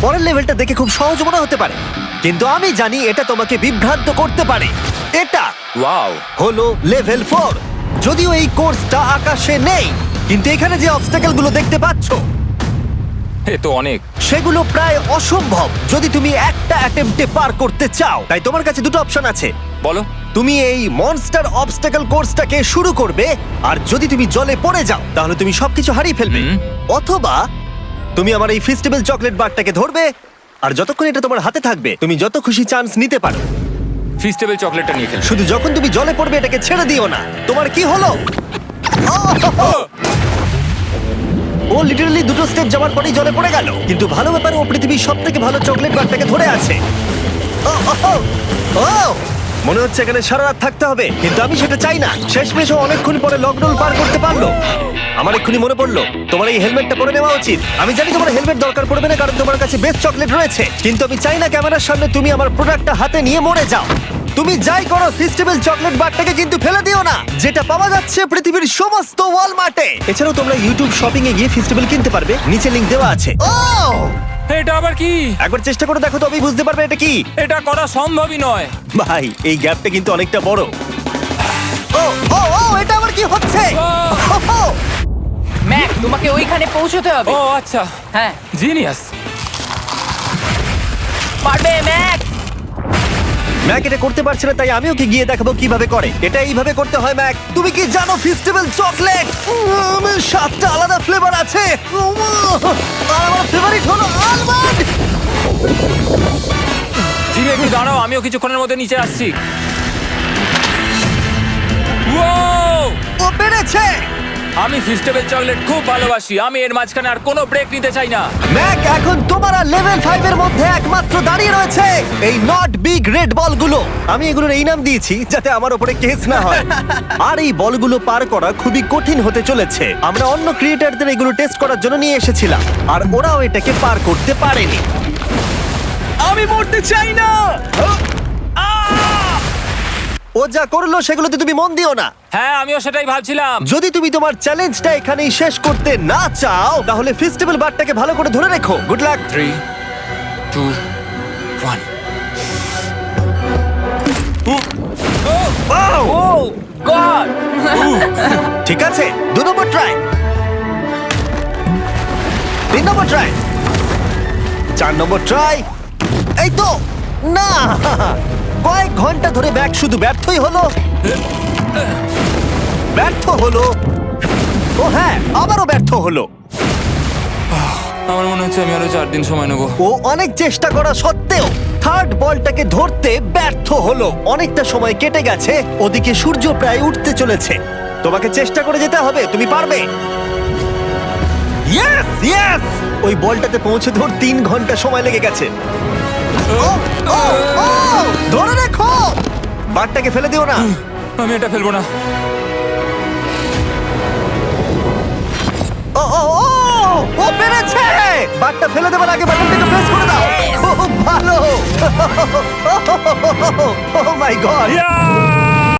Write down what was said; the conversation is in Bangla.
পরের লেভেলটা দেখে খুব সহজ মনে হতে পারে, কিন্তু আমি জানি এটা তোমাকে বিভ্রান্ত করতে পারে। এটা ওয়াও, হলো লেভেল 4। যদিও এই কোর্সটা আকাশে নেই, কিন্তু এখানে যে অবস্টাকেল গুলো দেখতে পাচ্ছ এ তো অনেক। সেগুলো প্রায় অসম্ভব যদি তুমি একটা অ্যাটেম্পটে পার করতে চাও। তাই তোমার কাছে দুটো অপশন আছে। বলো। তুমি এই মনস্টার অবস্টাকেল কোর্সটাকে শুরু করবে, আর যদি তুমি জলে পড়ে যাও তাহলে তুমি সবকিছু হারিয়ে ফেলবে। অথবা তুমি আমার এই ফেস্টিভ্যাল চকলেট বারটাকে ধরবে, আর যতক্ষণ এটা তোমার হাতে থাকবে তুমি যত খুশি চান্স নিতে পারো। ফিস্টেবল চকলেটটা নিয়ে খেলছো? শুধু যখন তুমি জলে পড়বে এটাকে ছেড়ে দিও না। তোমার কি হলো? ও লিটারালি দুটো স্টেপ যাওয়ার পরেই জলে পড়ে গেল। কিন্তু ভালো ব্যাপার, ও পৃথিবীর সবথেকে ভালো চকলেট বারটাকে ধরে আছে। ও মনে হচ্ছে এখানে সারা রাত থাকতে হবে, কিন্তু আমি সেটা চাই না। শেষমেশ ও অনেকক্ষণ পরে লকডাউন পার করতে পারলো। আমার এক্ষুনি মনে পড়লো তোমার এই হেলমেটটা পরে নেওয়া উচিত। আমি জানি তোমার হেলমেট দরকার পড়বে না, কারণ তোমার কাছে বেস্ট চকলেট রয়েছে, কিন্তু আমি চাই না ক্যামেরার সামনে তুমি আমার প্রোডাক্টটা হাতে নিয়ে মরে যাও। তুমি যাই করো, ফেস্টিভ্যাল চকলেট বারটাকে কিন্তু ফেলে দিও না, যেটা পাওয়া যাচ্ছে পৃথিবীর সমস্ত ওয়ালমার্টে। এছাড়াও তোমরা ইউটিউব শপিং এ গিয়ে ফেস্টিভ্যাল কিনতে পারবে, নিচে লিংক দেওয়া আছে। এটা আবার কি? একবার চেষ্টা করে দেখো, তবেই বুঝতে পারবে এটা কি। এটা করা সম্ভবই নয়। ভাই এই গ্যাপটা কিন্তু অনেকটা বড়। ও ও ও এটা আবার কি হচ্ছে? ও, ম্যাক, তোমাকে ওইখানে পৌঁছতে হবে। ও আচ্ছা, হ্যাঁ, জিনিয়াস। পারবে ম্যাক। ম্যাক এটা করতে পারছে না, তাই আমি ওকে গিয়ে দেখাবো কিভাবে করে। এটা এইভাবে করতে হয় ম্যাক। তুমি কি জানো ফেস্টিভ্যাল চকলেট 7টা আলাদা ফ্লেভার আছে। আর আমার ফেভারিট হলো আলমন্ড। জিমি একটু দাঁড়াও, আমিও কিছুক্ষণের মধ্যে নিচে আসছি। Wow! ও পেরেছে। আমি ফিস্টেবল চকলেট খুব ভালোবাসি। আমি এর মাঝখানে আর কোনো ব্রেক নিতে চাই না। ম্যাক এখন তোমার আর লেভেল 5 এর মধ্যে একমাত্র দাঁড়িয়ে রয়েছে এই নট বিগ রেড বলগুলো। আমি এগুলোর এই নাম দিয়েছি যাতে আমার উপরে কেস না হয়। আর এই বলগুলো পার করা খুবই কঠিন হতে চলেছে। আমরা অন্য ক্রিয়েটরদের এগুলো টেস্ট করার জন্য নিয়ে এসেছিলাম, আর ওরাও এটাকে পার করতে পারেনি। আমি মরতে চাই না। ও যা করলো সেগুলোতে তুমি মন দিও না। হ্যাঁ, আমিও সেটাই ভাবছিলাম। যদি তুমি তোমার চ্যালেঞ্জটা এখানেই শেষ করতে না চাও, তাহলে ফেস্টিভ্যাল বারটাকে ভালো করে ধরে রেখো। Good luck. 3, 2, 1। ও গড! ঠিক আছে, 2 নম্বর ট্রাই, 3 নম্বর ট্রাই, 4 নম্বর ট্রাই। এই তো না, কয়েক ঘন্টা ধরে ব্যাগ শুধু ব্যর্থই হলো, ব্যর্থ হলো। ও হ্যাঁ, আবারও ব্যর্থ হলো। আমার মনে হচ্ছে আমি আরো 4 দিন সময় নেবো। ও অনেক চেষ্টা করা সত্ত্বেও থার্ড বলটাকে ধরতে ব্যর্থ হলো। অনেকটা সময় কেটে গেছে, ওদিকে সূর্য প্রায় উঠতে চলেছে। তোমাকে চেষ্টা করে যেতে হবে, তুমি পারবে। ইয়েস ইয়েস, ওই বলটাতে পৌঁছতে ওর 3 ঘন্টা সময় লেগে গেছে। ও, ও, ও, ধরে রেখো, বারটাকে ফেলে দিও না। আমি এটা ফেলবো না। ও ও ও, ও পেরেছে। বারটা ফেলে দেবার আগে বাটনটাকে প্রেস করে দাও। ও ভালো। ও মাই গড। Yeah!